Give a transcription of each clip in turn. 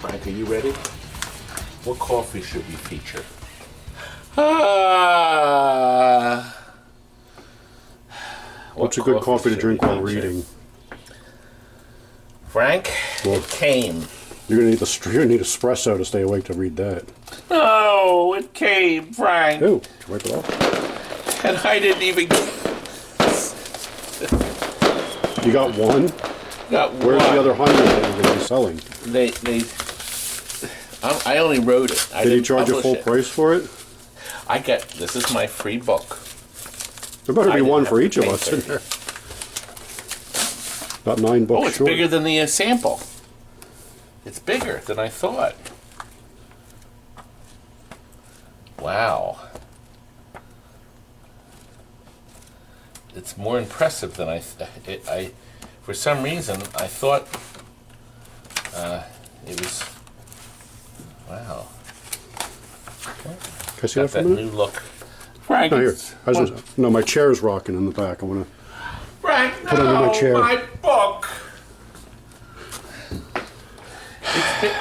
Frank, are you ready? What coffee should we feature? What's a good coffee to drink while reading? Frank, Well, it came. You're gonna need espresso to stay awake to read that. No, it came, Frank. Ooh, did you wipe it off? And I didn't even You got one? got Where's one. the other 100 that you're gonna be selling? I only wrote it. Did he charge you full price for it? This is my free book. There better I be didn't one have for to each of pay us for in it. there. About 9 books Oh, it's short. bigger than the sample. It's bigger than I thought. Wow. It's more impressive than I for some reason, I thought it was, wow. Can I see Got that for a that minute? new look. Frank, No, here. No, my chair's rocking in the back. I want to. Frank, Put it under my chair. my book.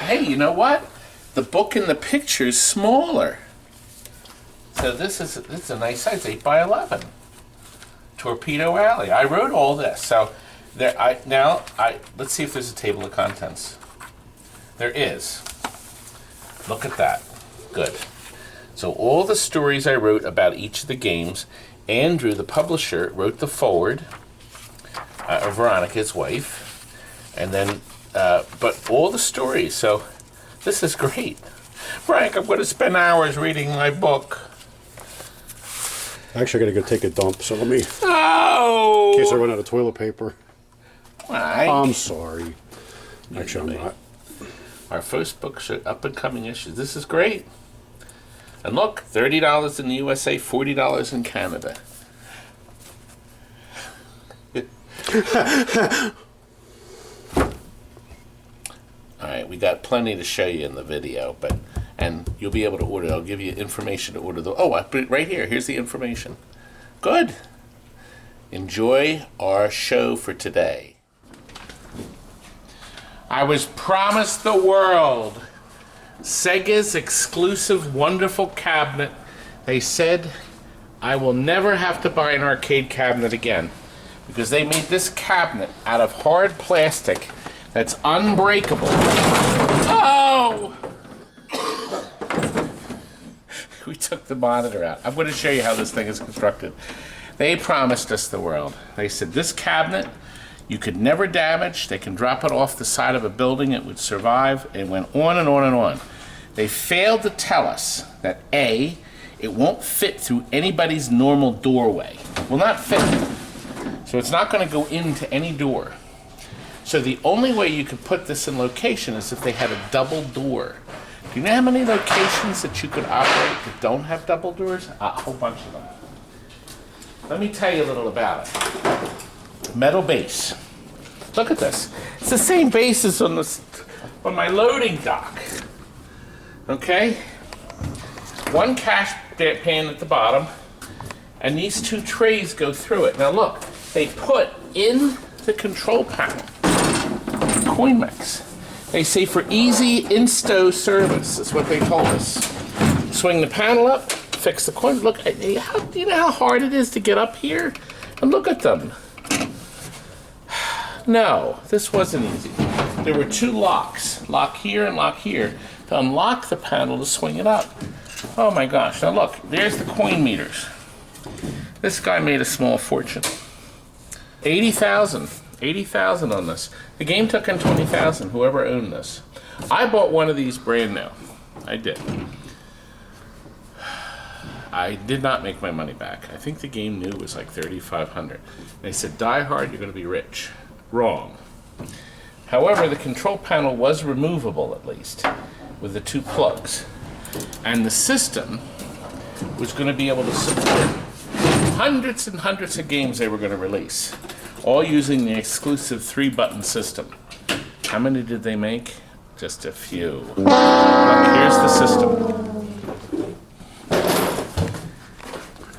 Hey, you know what? The book in the picture is smaller. So this is a nice size, 8 by 11. Torpedo Alley. I wrote all this. So let's see if there's a table of contents. There is. Look at that. Good. So all the stories I wrote about each of the games, Andrew, the publisher, wrote the foreword, Veronica's wife, and then, but all the stories. So this is great. Frank, I'm going to spend hours reading my book. Actually, I gotta go take a dump, so let me. Oh! In case I run out of toilet paper. Frank. I'm sorry. Actually, I'm not. Our first book showed up and coming issues. This is great. And look, $30 in the USA, $40 in Canada. All right, we got plenty to show you in the video, and you'll be able to order. I'll give you information to order the. Oh, I put it right here. Here's the information. Good. Enjoy our show for today. I was promised the world. Sega's exclusive wonderful cabinet. They said I will never have to buy an arcade cabinet again because they made this cabinet out of hard plastic that's unbreakable. Oh! We took the monitor out. I'm going to show you how this thing is constructed. They promised us the world. They said this cabinet you could never damage. They can drop it off the side of a building. It would survive. It went on and on and on. They failed to tell us that A, it won't fit through anybody's normal doorway. It will not fit. So it's not going to go into any door. So the only way you could put this in location is if they had a double door. Do you know how many locations that you could operate that don't have double doors? A whole bunch of them. Let me tell you a little about it. Metal base. Look at this. It's the same base as on my loading dock. Okay? One cash pan at the bottom, and these two trays go through it. Now look, they put in the control panel coin mix. They say for easy insto service, is what they told us. Swing the panel up, fix the coin. Look, do you know how hard it is to get up here? And look at them. No, this wasn't easy. There were two locks, lock here and lock here, to unlock the panel to swing it up. Oh my gosh, now look, there's the coin meters. This guy made a small fortune. 80,000 on this. The game took in 20,000, whoever owned this. I bought one of these brand new. I did. I did not make my money back. I think the game new was like $3,500. They said, die hard, you're going to be rich. Wrong. However, the control panel was removable, at least, with the two plugs. And the system was going to be able to support hundreds and hundreds of games they were going to release, all using the exclusive 3-button system. How many did they make? Just a few. Look, here's the system.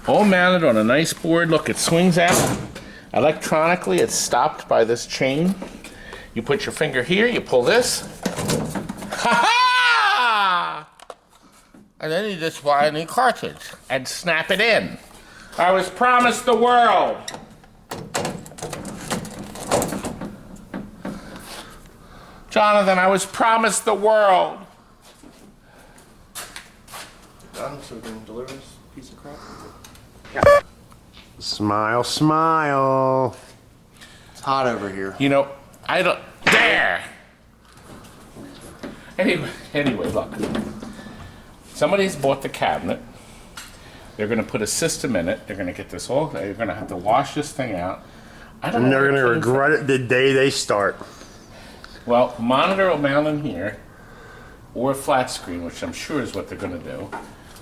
All mounted on a nice board. Look, it swings out. Electronically, it's stopped by this chain. You put your finger here, you pull this. Ha And then you just buy a new cartridge and snap it in. I was promised the world. Jonathan, I was promised the world. Done, so we can deliver this piece of crap? Smile, smile. It's hot over here. You know, I don't dare. Anyway, look. Somebody's bought the cabinet. They're going to put a system in it. They're going to get this all. They're going to have to wash this thing out. I don't know. And they're where going to it came from. regret it the day they start. Well, monitor will mount in here, or a flat screen, which I'm sure is what they're going to do.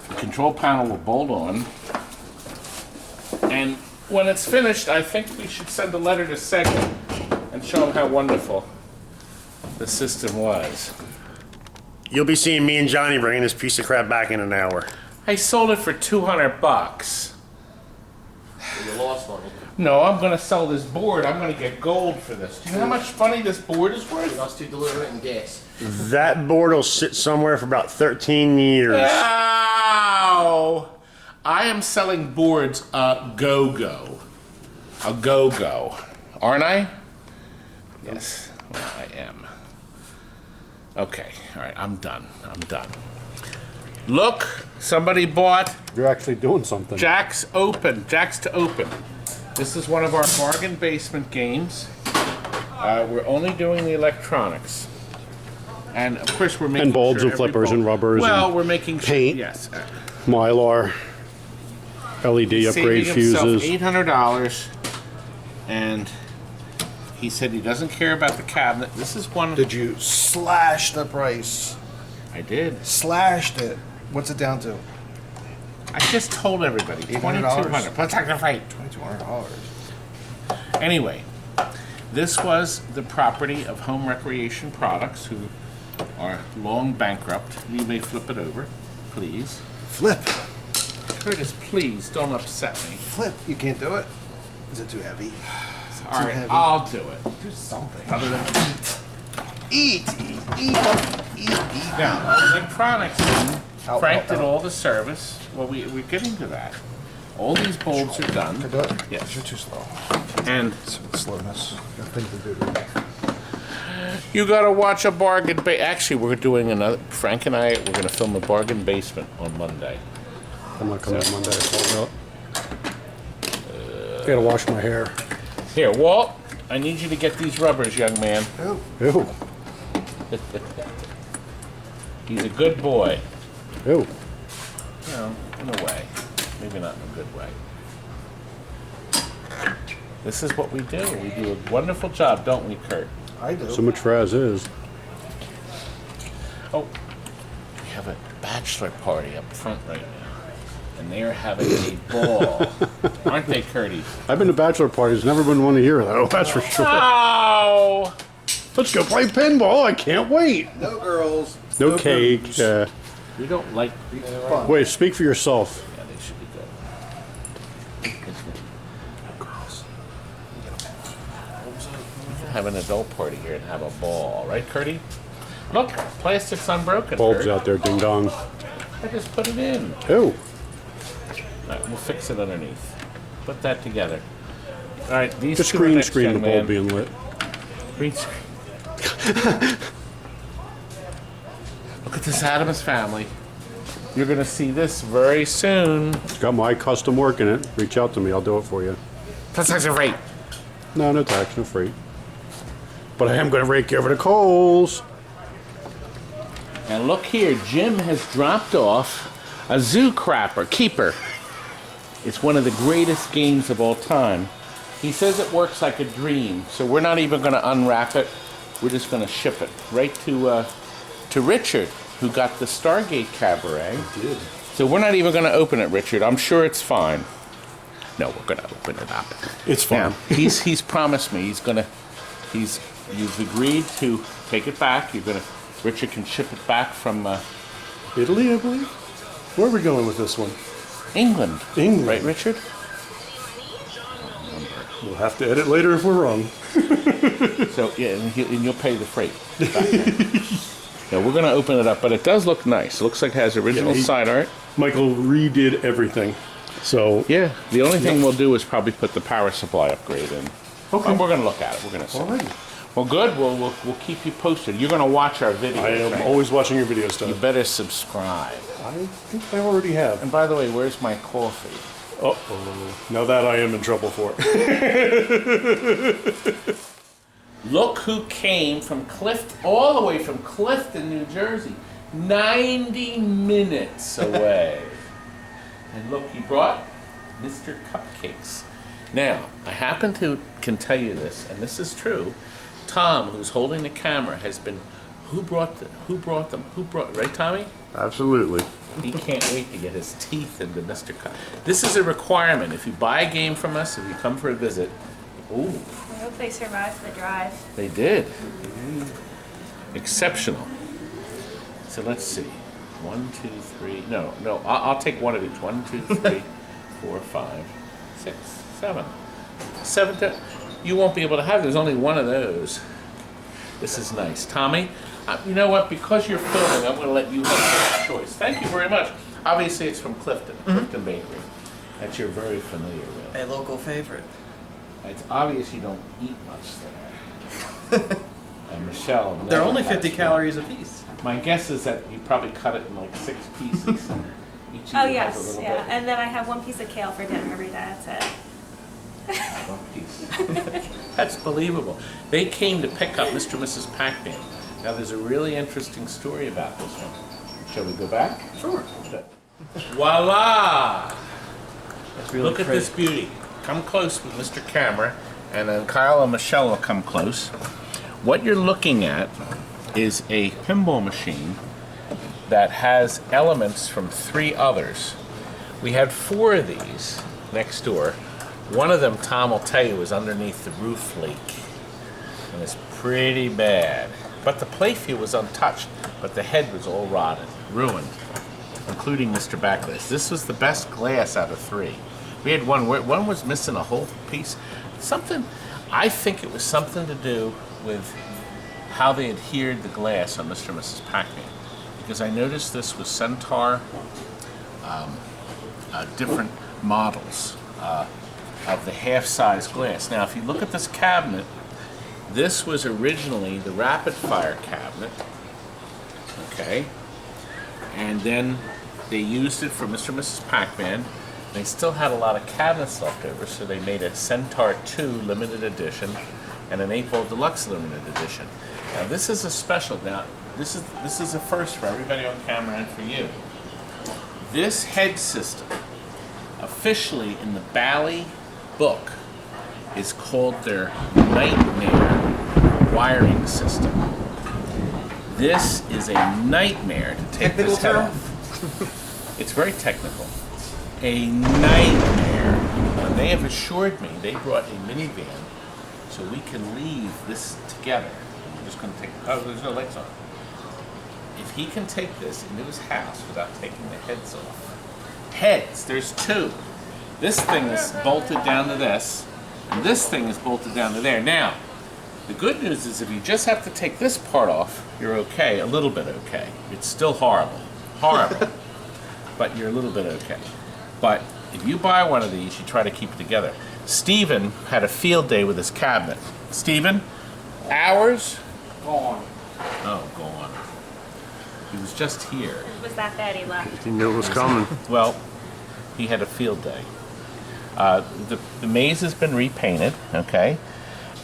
The control panel will bolt on. And when it's finished, I think we should send a letter to Sega and show them how wonderful the system was. You'll be seeing me and Johnny bringing this piece of crap back in an hour. I sold it for $200. You lost money. No, I'm going to sell this board. I'm going to get gold for this. Do you know how much money this board is worth? Us to deliver it in gas. That board will sit somewhere for about 13 years. Ow! I am selling boards a go-go. A go-go. Aren't I? Yes, well, I am. Okay, all right, I'm done. Look, somebody bought You're actually doing something. Jacks to Open. This is one of our bargain basement games. We're only doing the electronics. And of course we're making And bulbs sure and flippers every and rubbers Well, and we're making sure, paint. yes. Mylar. LED upgrade Saving himself fuses. $800, and he said he doesn't care about the cabinet. This is one. Did you slash the price? I did. Slashed it. What's it down to? I just told everybody $800? $2,200 plus tax and freight. $2,200. Anyway, this was the property of Home Recreation Products, who are long bankrupt. You may flip it over, please. Flip. Curtis, please don't upset me. Flip. You can't do it? Is it too heavy? All right, heavy. I'll do it. Do something other than eat. Eat. Now, electronics, Frank did help. all the service. Well, we're getting to that. All these bulbs are done. Can I do it? Yes. You're too slow. And Slowness. Got things to do. you gotta watch a bargain actually, we're doing another, Frank and I, we're gonna film a bargain basement on Monday. I'm not coming on Monday. Gotta wash my hair. Here, Walt, I need you to get these rubbers, young man. Ew. He's a good boy. Ew. You know, in a way. Maybe not in a good way. This is what we do. We do a wonderful job, don't we, Kurt? I do. So much for as is. Oh, we have a bachelor party up front right now. And they're having a ball. Aren't they, Curdy? I've been to bachelor parties. Never been one a year though. That's for sure. Oh! Let's go play pinball. I can't wait. No girls. No cake. We don't like... Wait, speak for yourself. Yeah, they should be good. We can have an adult party here and have a ball. Right, Curdy? Look, plastic's unbroken, Bulbs Kurt. out there, ding dong. I just put it in. Ew. All right, we'll fix it underneath. Put that together. All right, these Just two are green next, screen the young bulb man. being lit. Green screen. Look at this Adams family. You're gonna see this very soon. It's got my custom work in it. Reach out to me. I'll do it for you. Plus tax and freight. No, no tax, no freight. But I am going to rake you over the coals. And look here, Jim has dropped off a Zookeeper. It's one of the greatest games of all time. He says it works like a dream, so we're not even going to unwrap it. We're just going to ship it right to Richard, who got the Stargate Cabaret. He did. So we're not even going to open it, Richard. I'm sure it's fine. No, we're going to open it up. It's fine. Now, he's promised me you've agreed to take it back. Richard can ship it back from Italy, I believe. Where are we going with this one? England. England. Right, Richard? We'll have to edit later if we're wrong. So, yeah, and you'll pay the freight. Now we're going to open it up, but it does look nice. It looks like it has original he- side art. Michael redid everything. So, Yeah. The only thing we'll do is probably put the power supply upgrade in. Okay. We're going to look at it. We're going to see. alrighty. Well, good. We'll keep you posted. You're going to watch our videos. I am right? always watching your videos, You Todd. better subscribe. I think I already have. And by the way, where's my coffee? Oh, now that I am in trouble for it. Look who came from all the way from Clifton, New Jersey, 90 minutes away. And look, he brought Mr. Cupcakes. Now, I can tell you this, and this is true. Tom, who's holding the camera, has been, who brought them, right, Tommy? Absolutely. He can't wait to get his teeth into Mr. Cup. This is a requirement. If you buy a game from us, if you come for a visit, ooh, I hope they survived the drive. they did. Exceptional. So let's see. 1, 2, 3. No. I'll take one of each. 1, 2, 3, 4, 5, 6, 7. 7. You won't be able to have. There's only one of those. This is nice, Tommy. You know what? Because you're filming, I'm going to let you have the choice. Thank you very much. Obviously, it's from Clifton, Clifton Bakery, that you're very familiar with. A local favorite. It's obvious you don't eat much there. And Michelle, They're never only has 50 one. calories apiece. My guess is that you probably cut it in like 6 pieces. And each Oh of you has a yes, little yeah. bit. And then I have one piece of kale for dinner every day. That's it. One piece. That's believable. They came to pick up Mr. and Mrs. Pacman. Now, there's a really interesting story about this one. Shall we go back? Sure. Voila! That's really Look at pretty. this beauty. Come close with Mr. Camera, and then Kyle and Michelle will come close. What you're looking at is a pinball machine that has elements from 3 others. We had 4 of these next door. One of them, Tom will tell you, was underneath the roof leak. And it's pretty bad. But the playfield was untouched, but the head was all rotted, ruined, including Mr. Backless. This was the best glass out of 3. We had one where one was missing a whole piece. I think it was something to do with how they adhered the glass on Mr. and Mrs. Pacman. Because I noticed this with Centaur, different models of the half-size glass. Now, if you look at this cabinet, this was originally the rapid fire cabinet, okay? And then they used it for Mr. and Mrs. Pacman. They still had a lot of cabinets left over, so they made a Centaur 2 limited edition and an 8-volt deluxe limited edition. Now this is a special. Now this is a first for everybody on camera and for you. This head system, officially in the Bally book, is called their Nightmare wiring system. This is a nightmare to take Technical this head term? off. It's very technical. A nightmare. And they have assured me they brought a minivan so we can leave this together. I'm just going to take. Oh, there's no lights on. If he can take this into his house without taking the heads off. Heads, there's 2. This thing is bolted down to this, and this thing is bolted down to there. Now, the good news is if you just have to take this part off, you're okay, a little bit okay. It's still horrible, but you're a little bit okay. But if you buy one of these, you try to keep it together. Steven had a field day with his cabinet. Steven, hours? Gone. Oh, gone. He was just here. It was that bad he left. You knew it was coming. Well, he had a field day. The maze has been repainted, okay?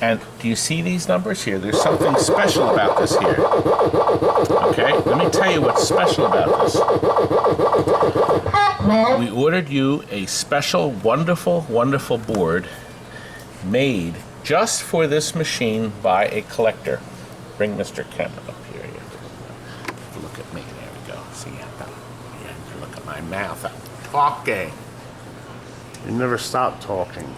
And do you see these numbers here? There's something special about this here. Okay, let me tell you what's special about this. We ordered you a special, wonderful, wonderful board made just for this machine by a collector. Bring Mr. Kent up here. You have to look at me. There we go. See, you have to look at my mouth. I'm talking. You never stop talking.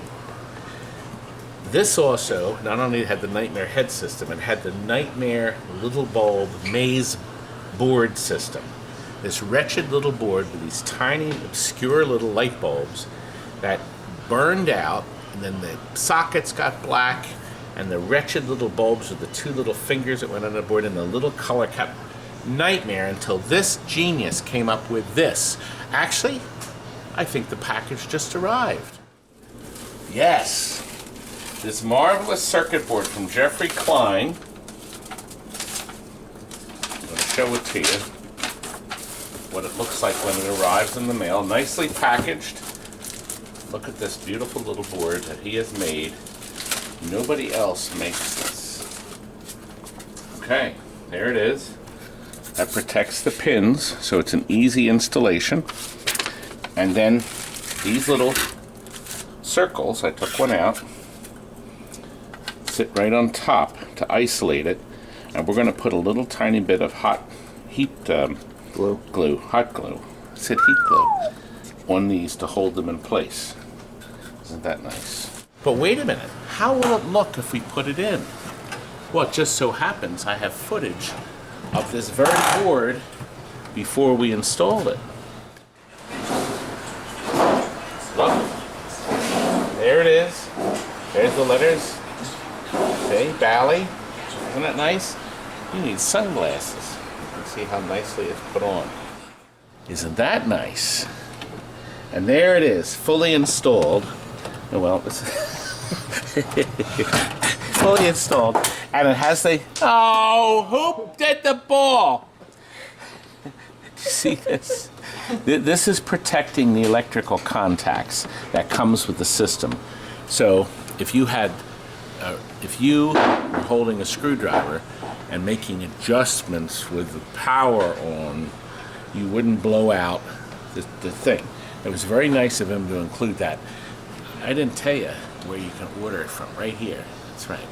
This also not only had the Nightmare head system, it had the Nightmare little bulb maze board system. This wretched little board with these tiny, obscure little light bulbs that burned out, and then the sockets got black, and the wretched little bulbs with the 2 little fingers that went on the board, and the little color kept nightmare until this genius came up with this. Actually, I think the package just arrived. Yes, this marvelous circuit board from Jeffrey Klein. I'm going to show it to you, what it looks like when it arrives in the mail. Nicely packaged. Look at this beautiful little board that he has made. Nobody else makes this. Okay, there it is. That protects the pins, so it's an easy installation. And then these little circles, I took one out, sit right on top to isolate it. And we're going to put a little tiny bit of hot glue, hot glue, heat glue, on these to hold them in place. Isn't that nice? But wait a minute, how will it look if we put it in? Well, it just so happens I have footage of this very board before we installed it. Look, there it is. There's the letters. See, Bally. Isn't that nice? You need sunglasses. You can see how nicely it's put on. Isn't that nice? And there it is, fully installed. Oh, well, it's fully installed. And it has the... Oh, who did the ball? See this? This is protecting the electrical contacts that comes with the system. So if you were holding a screwdriver and making adjustments with the power on, you wouldn't blow out the thing. It was very nice of him to include that. I didn't tell you where you can order it from. Right here. That's right.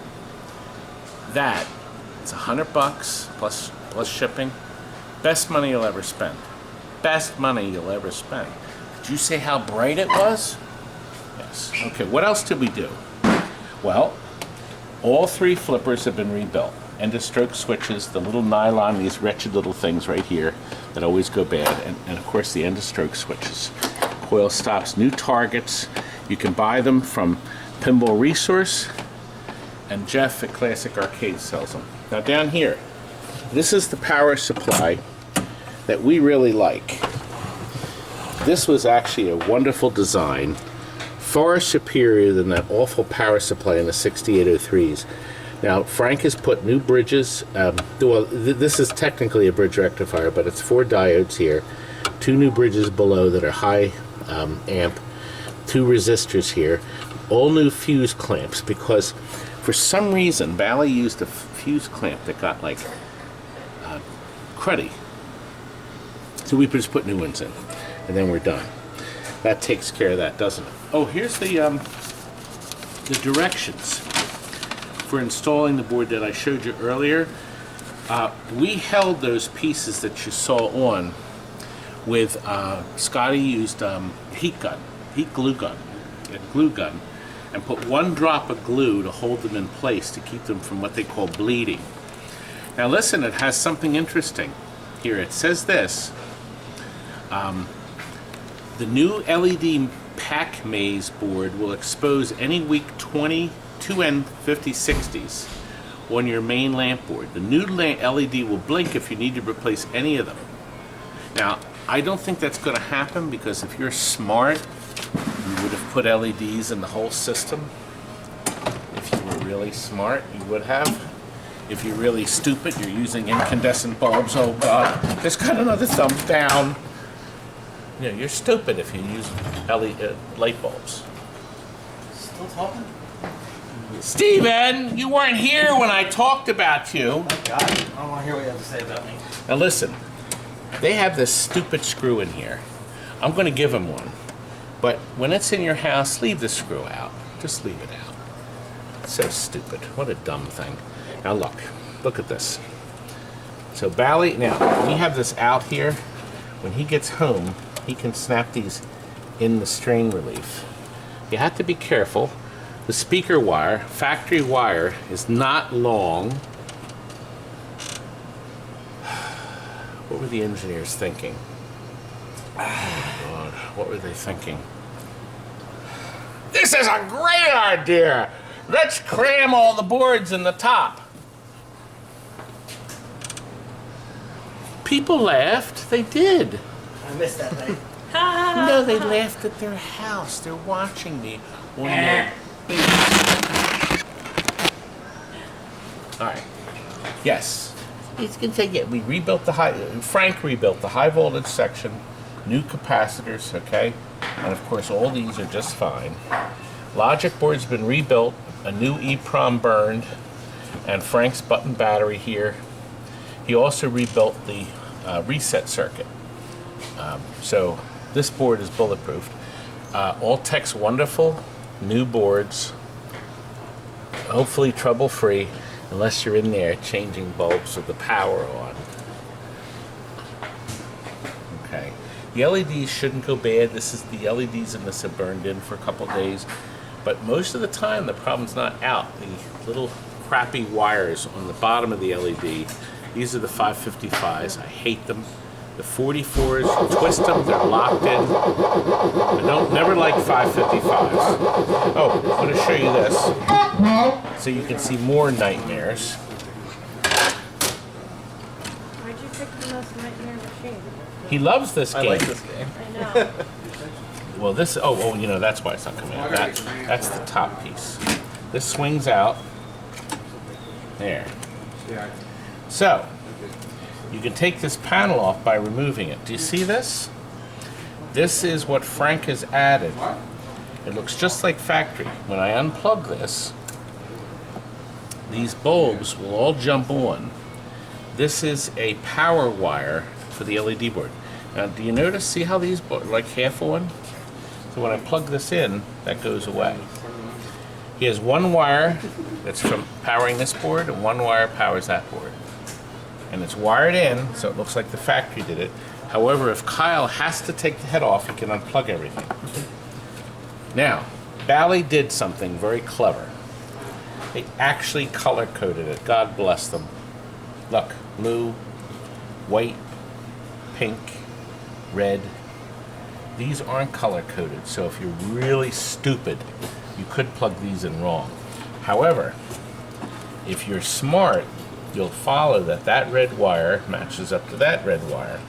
That, it's $100 plus shipping. Best money you'll ever spend. Best money you'll ever spend. Did you say how bright it was? Yes. Okay, what else did we do? Well, all three flippers have been rebuilt. End of stroke switches, the little nylon, these wretched little things right here that always go bad, and of course the end of stroke switches. Coil stops, new targets. You can buy them from Pinball Resource, and Jeff at Classic Arcade sells them. Now down here, this is the power supply that we really like. This was actually a wonderful design, far superior than that awful power supply in the 6803s. Now, Frank has put new bridges. This is technically a bridge rectifier, but it's 4 diodes here, 2 new bridges below that are high amp, 2 resistors here, all new fuse clamps, because for some reason Bally used a fuse clamp that got like cruddy. So we just put new ones in, and then we're done. That takes care of that, doesn't it? Oh, here's the directions for installing the board that I showed you earlier. We held those pieces that you saw on with Scotty used heat glue gun, and put 1 drop of glue to hold them in place to keep them from what they call bleeding. Now listen, it has something interesting here. It says this. The new LED pack maze board will expose any weak 20 2N5060s on your main lamp board. The new LED will blink if you need to replace any of them. Now, I don't think that's going to happen, because if you're smart, you would have put LEDs in the whole system. If you were really smart, you would have. If you're really stupid, you're using incandescent bulbs. Oh God, there's got another thumb down. You know, you're stupid if you use LED light bulbs. Still talking? Steven, you weren't here when I talked about you. Oh my God, I don't want to hear what you have to say about me. Now listen, they have this stupid screw in here. I'm going to give them one. But when it's in your house, leave the screw out. Just leave it out. It's so stupid. What a dumb thing. Now look at this. So Bally, now we have this out here. When he gets home, he can snap these in the strain relief. You have to be careful. The speaker wire, factory wire, is not long. What were the engineers thinking? Oh my God, what were they thinking? This is a great idea! Let's cram all the boards in the top. People laughed. They did. I missed that night. No, they laughed at their house. They're watching me. All right. Yes. It's gonna take it. We rebuilt the Frank rebuilt the high voltage section, new capacitors, okay? And of course all these are just fine. Logic board's been rebuilt, a new EEPROM burned, and Frank's button battery here. He also rebuilt the reset circuit. So this board is bulletproof. Alltech's wonderful new boards, hopefully trouble-free, unless you're in there changing bulbs with the power on. Okay, the LEDs shouldn't go bad. The LEDs in this have burned in for a couple days, but most of the time the problem's not out. The little crappy wires on the bottom of the LED, these are the 555s. I hate them. The 44s, you twist them, they're locked in. I never like 555s. Oh, I'm going to show you this so you can see more nightmares. Where'd you pick the most nightmare machine? He loves this game. I like this game. I know. Well, this, you know, that's why it's not coming out. That's the top piece. This swings out. There. So, you can take this panel off by removing it. Do you see this? This is what Frank has added. It looks just like factory. When I unplug this, these bulbs will all jump on. This is a power wire for the LED board. Now, do you notice, see how these are like half on? So when I plug this in, that goes away. He has one wire that's from powering this board, and one wire powers that board. And it's wired in, so it looks like the factory did it. However, if Kyle has to take the head off, he can unplug everything. Now, Bally did something very clever. They actually color-coded it. God bless them. Look, blue, white, pink, red. These aren't color-coded, so if you're really stupid, you could plug these in wrong. However, if you're smart, you'll follow that that red wire matches up to that red wire.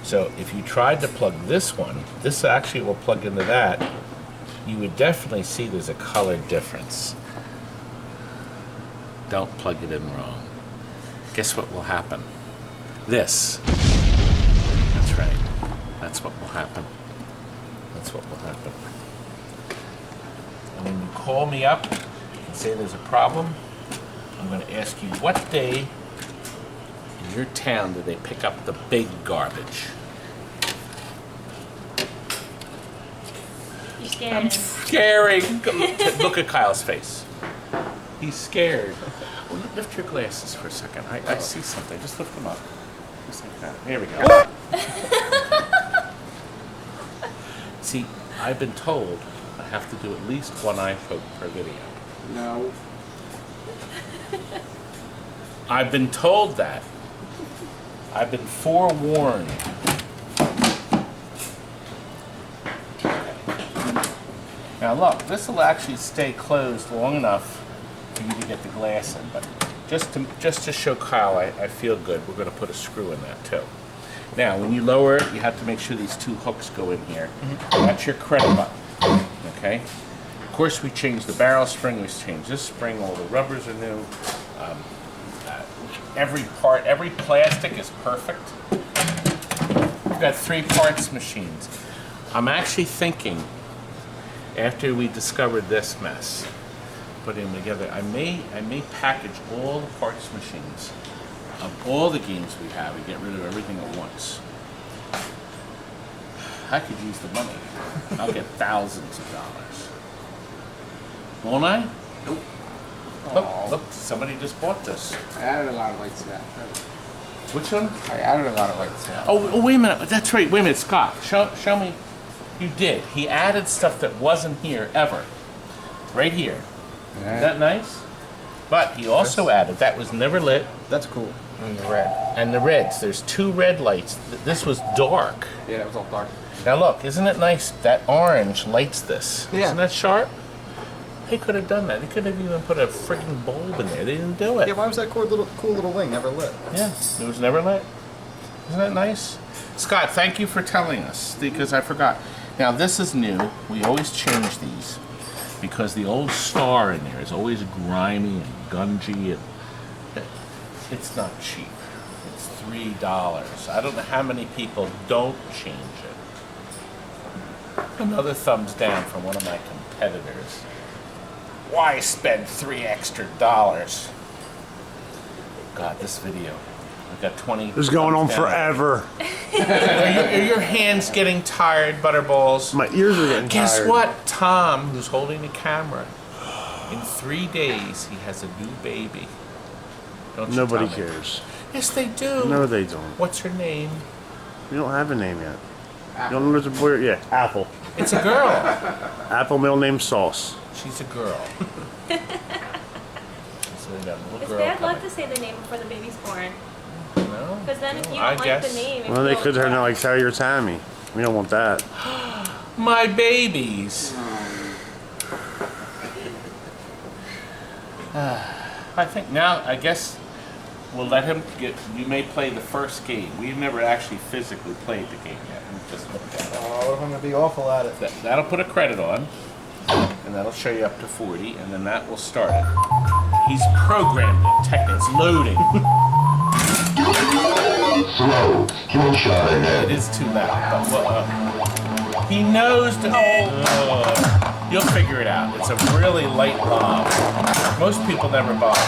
So if you tried to plug this one, this actually will plug into that, you would definitely see there's a color difference. Don't plug it in wrong. Guess what will happen? This. That's right. That's what will happen. That's what will happen. And when you call me up and say there's a problem, I'm going to ask you, what day in your town do they pick up the big garbage? You're scared. I'm scaring. Look at Kyle's face. He's scared. Well, lift your glasses for a second. I see something. Just lift them up. Just like that. There we go. See, I've been told I have to do at least one eye poke per video. No. I've been told that. I've been forewarned. Now look, this will actually stay closed long enough for you to get the glass in, but just to show Kyle I feel good, we're going to put a screw in that too. Now, when you lower it, you have to make sure these two hooks go in here. That's your credit button, okay? Of course, we changed the barrel spring, we changed this spring, all the rubbers are new. Every part, every plastic is perfect. We've got 3 parts machines. I'm actually thinking, after we discovered this mess, putting them together, I may package all the parts machines of all the games we have and get rid of everything at once. I could use the money. I'll get thousands of dollars. Won't I? Nope. Look, somebody just bought this. I added a lot of lights to that. Which one? I added a lot of lights to that. Oh, wait a minute. That's right. Wait a minute, Scott. Show me. You did. He added stuff that wasn't here ever. Right here. Isn't that nice? But he also added, that was never lit. That's cool. And the red. And the reds. There's 2 red lights. This was dark. Yeah, that was all dark. Now look, isn't it nice? That orange lights this. Yeah. Isn't that sharp? They could have done that. They could have even put a freaking bulb in there. They didn't do it. Yeah, why was that cool little wing never lit? Yeah, it was never lit. Isn't that nice? Scott, thank you for telling us, because I forgot. Now, this is new. We always change these because the old star in there is always grimy and gungy, and it's not cheap. It's $3. I don't know how many people don't change it. Another thumbs down from one of my competitors. Why spend $3 extra? God, this video. We've got 20. This is going on thumbs down. forever. Are your hands getting tired, Butterballs? My ears are getting Guess tired. what? Tom, who's holding the camera, in 3 days he has a new baby. Don't you, Nobody Tommy? cares. Yes, they do. No, they don't. What's her name? We don't have a name yet. You don't know there's a boy? Yeah, Apple. It's a girl. Apple middle name Sauce. She's a girl. So we got a little It's girl bad luck coming. to say the name before the baby's born. No? Because then if you I don't like guess. the name, Well, they could have like tell your Tammy. We don't want that. My babies. I think now, I guess we'll let him get. You may play the first game. We've never actually physically played the game yet. We've just looked at it. Oh, I'm gonna be awful at it. That'll put a credit on, and that'll show you up to 40, and then that will start it. He's programmed it. It's loading. Slow. Kill shot ahead. It is too loud, but he knows to. You'll figure it out. It's a really light lob. Most people never bother.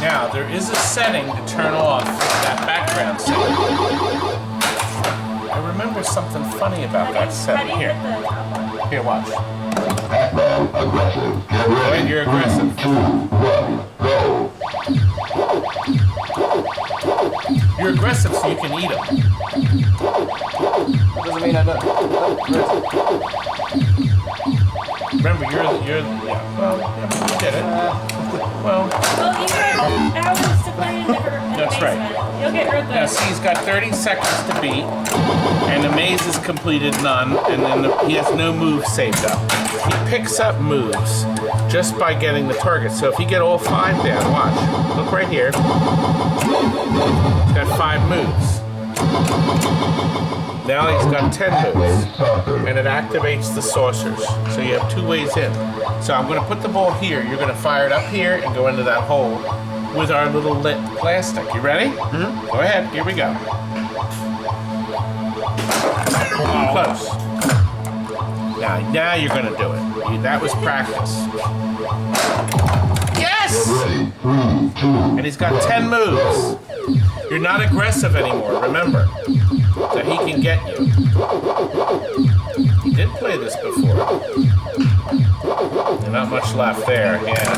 Now, there is a setting to turn off that background setting. I remember something funny about that How setting. do you Here, hit the top one? here, watch. Pacman aggressive. Get Go ahead, ready. you're aggressive. 3, 2, 1, go. You're aggressive so you can eat them. Doesn't mean I know. Remember, you're yeah. Well, yeah, you did it. Well, Well, you get hours to play in the That's right. basement. You'll get real good. now see, he's got 30 seconds to beat, and the maze is completed none, and then he has no moves saved up. He picks up moves just by getting the target. So if you get all 5 down, watch. Look right here. He's got 5 moves. Now he's got 10 moves, and it activates the saucers. So you have 2 ways in. So I'm going to put the ball here. You're going to fire it up here and go into that hole with our little lit plastic. You ready? Mm-hmm. Go ahead. Here we go. Close. Now you're going to do it. That was practice. Yes! Ready. 3, 2. And he's got 10 moves. You're not aggressive anymore, remember. So he can get you. He did play this before. And not much left there, yeah.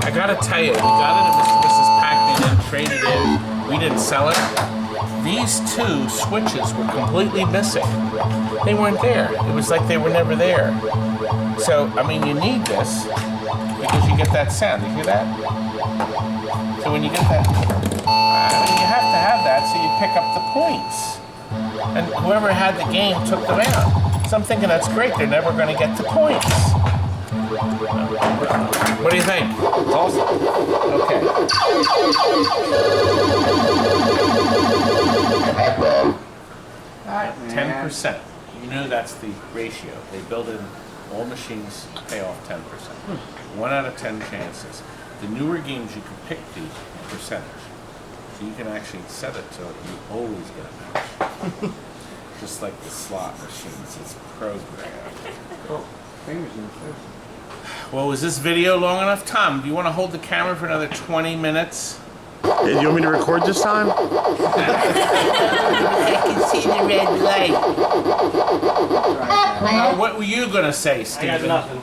I gotta tell you, we got it at Mrs. Pacman and traded in. We didn't sell it. These 2 switches were completely missing. They weren't there. It was like they were never there. So, I mean, you need this because you get that sound. You hear that? So when you get that, you have to have that so you pick up the points. And whoever had the game took them out. So I'm thinking that's great. They're never going to get the points. What do you think? It's awesome. Okay. Pacman. 10%. You know that's the ratio. They build in all machines pay off 10%. 1 out of 10 chances. The newer games you can pick the percentage. So you can actually set it so you always get a match. Just like the slot machines, it's programmed. Oh, fingers in the face. Well, was this video long enough? Tom, do you want to hold the camera for another 20 minutes? Hey, do you want me to record this time? I can see the red light. What were you going to say, Stephen? I got nothing.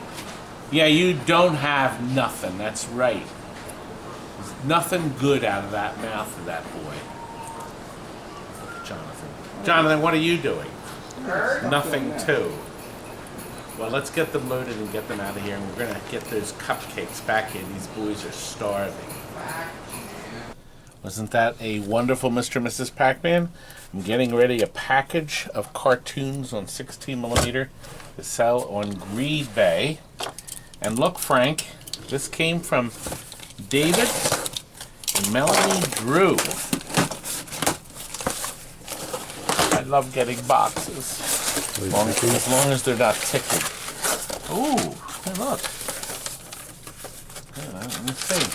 Yeah, you don't have nothing. That's right. There's nothing good out of that mouth of that boy. Jonathan. Jonathan, what are you doing? Nothing too. Well, let's get them loaded and get them out of here, and we're going to get those cupcakes back here. These boys are starving. Wasn't that a wonderful Mr. and Mrs. Pacman? I'm getting ready a package of cartoons on 16mm to sell on Greed Bay. And look, Frank, This came from David and Melanie Drew. I love getting boxes. As long as they're not ticking. Ooh, hey, look. Yeah, let me see.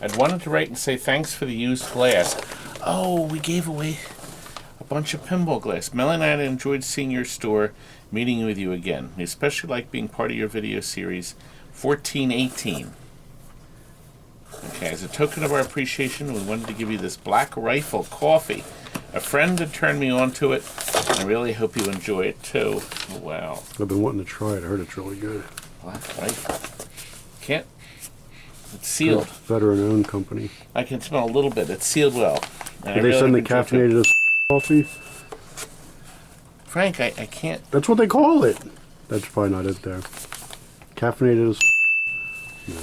I'd wanted to write and say thanks for the used glass. Oh, we gave away a bunch of pinball glass. Melanie and I enjoyed seeing your store, meeting with you again. We especially like being part of your video series 1418. Okay, as a token of our appreciation, we wanted to give you this Black Rifle coffee. A friend had turned me on to it. I really hope you enjoy it too. Oh, wow. I've been wanting to try it. I heard it's really good. Black Rifle. Can't. It's sealed. Veteran-owned company. I can smell a little bit. It's sealed well. And Did they send the caffeinated coffee? Frank, I can't. That's what they call it. That's probably not it there. Caffeinated as no.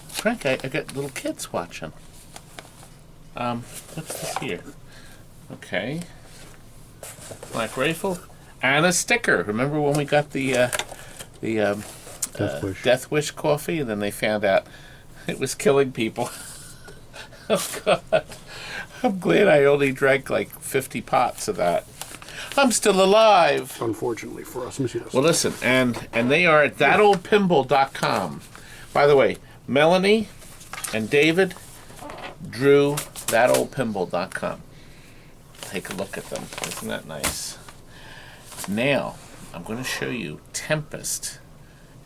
Frank, I got little kids watching. What's this here? Okay. Black Rifle. And a sticker. Remember when we got the Death Wish coffee, and then they found out it was killing people. Oh, God. I'm glad I only drank like 50 pots of that. I'm still alive. Unfortunately for us. Let me see this. Well, listen, and they are at thatoldpinball.com. By the way, Melanie and David drew thatoldpinball.com. Take a look at them. Isn't that nice? Now, I'm going to show you Tempest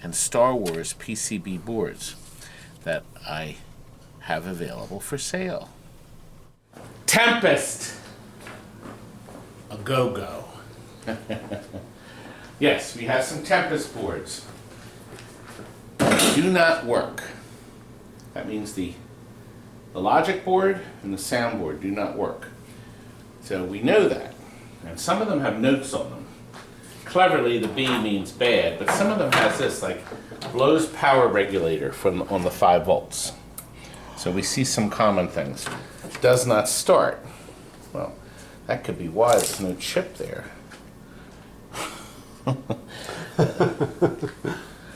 and Star Wars PCB boards that I have available for sale. Tempest! A go-go. Yes, we have some Tempest boards. Do not work. That means the logic board and the sound board do not work. So we know that. And some of them have notes on them. Cleverly, the B means bad, but some of them has this, like, blows power regulator on the 5 volts. So we see some common things. Does not start. Well, that could be why there's no chip there.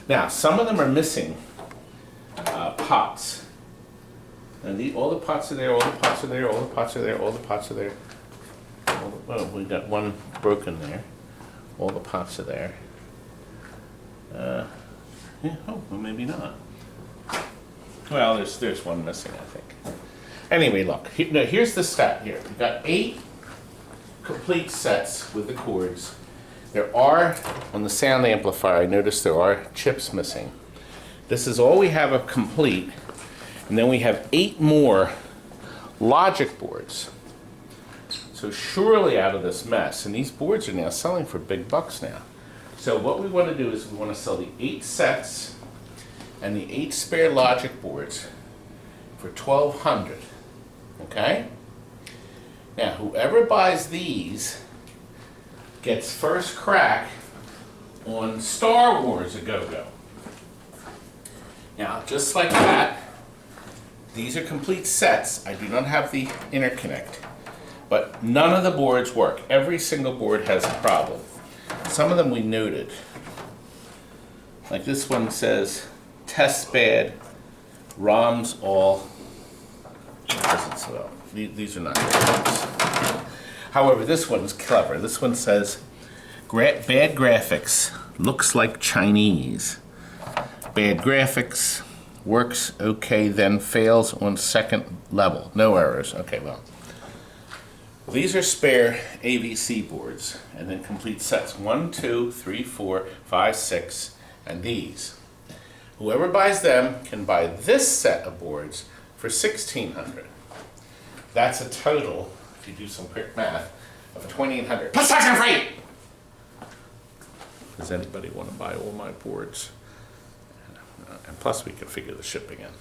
Now, some of them are missing pots. And all the pots are there, all the pots are there, all the pots are there, all the pots are there. Oh, we got one broken there. All the pots are there. Yeah, oh, well, maybe not. Well, there's one missing, I think. Anyway, look. Here's the set here. We've got 8 complete sets with the cords. There are, on the sound amplifier, I noticed there are chips missing. This is all we have of complete. And then we have 8 more logic boards. So surely out of this mess, and these boards are now selling for big bucks now. So what we want to do is we want to sell the 8 sets and the 8 spare logic boards for $1,200. Okay? Now, whoever buys these gets first crack on Star Wars A Go-Go. Now, just like that, these are complete sets. I do not have the interconnect, but none of the boards work. Every single board has a problem. Some of them we noted. Like this one says, test bad, ROMs all. So these are not good ones. However, this one's clever. This one says, bad graphics, looks like Chinese. Bad graphics, works okay, then fails on second level. No errors. Okay, well. These are spare AVC boards, and then complete sets. 1, 2, 3, 4, 5, 6, and these. Whoever buys them can buy this set of boards for $1,600. That's a total, if you do some quick math, of $2,800 plus tax and freight. Does anybody want to buy all my boards? And plus, we can figure the shipping in.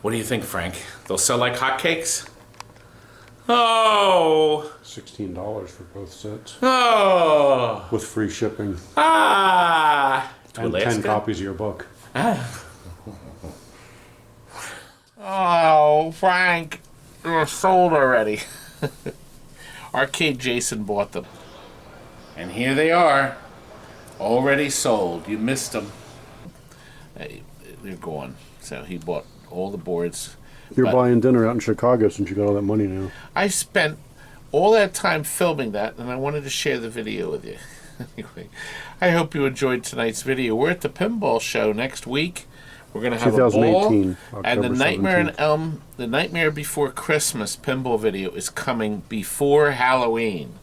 What do you think, Frank? They'll sell like hotcakes? Oh! $16 for both sets. Oh! With free shipping. Ah! And 10 copies of your book. Ah. Oh, Frank, they're sold already. Arcade Jason bought them. And here they are. Already sold. You missed them. They're gone. So he bought all the boards. You're But buying dinner out in Chicago since you got all that money now. I spent all that time filming that, and I wanted to share the video with you. Anyway, I hope you enjoyed tonight's video. We're at the Pinball Show next week. We're going to have a ball, 2018, and the October Nightmare in 17th. Elm, the Nightmare Before Christmas pinball video is coming before Halloween.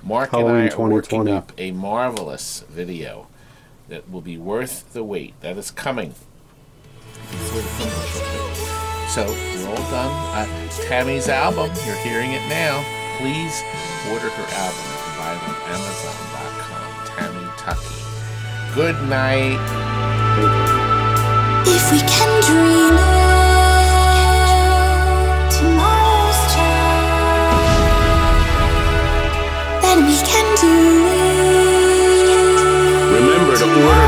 Mark Halloween and I are working 2020. up a marvelous video that will be worth the wait. That is coming before the pinball show. So we're all done. Tammy's album, you're hearing it now. Please order her album. You can buy it on Amazon.com. Tammy Tuckey. Good night. If we can dream it, tomorrow's child, then we can do it. Remember to order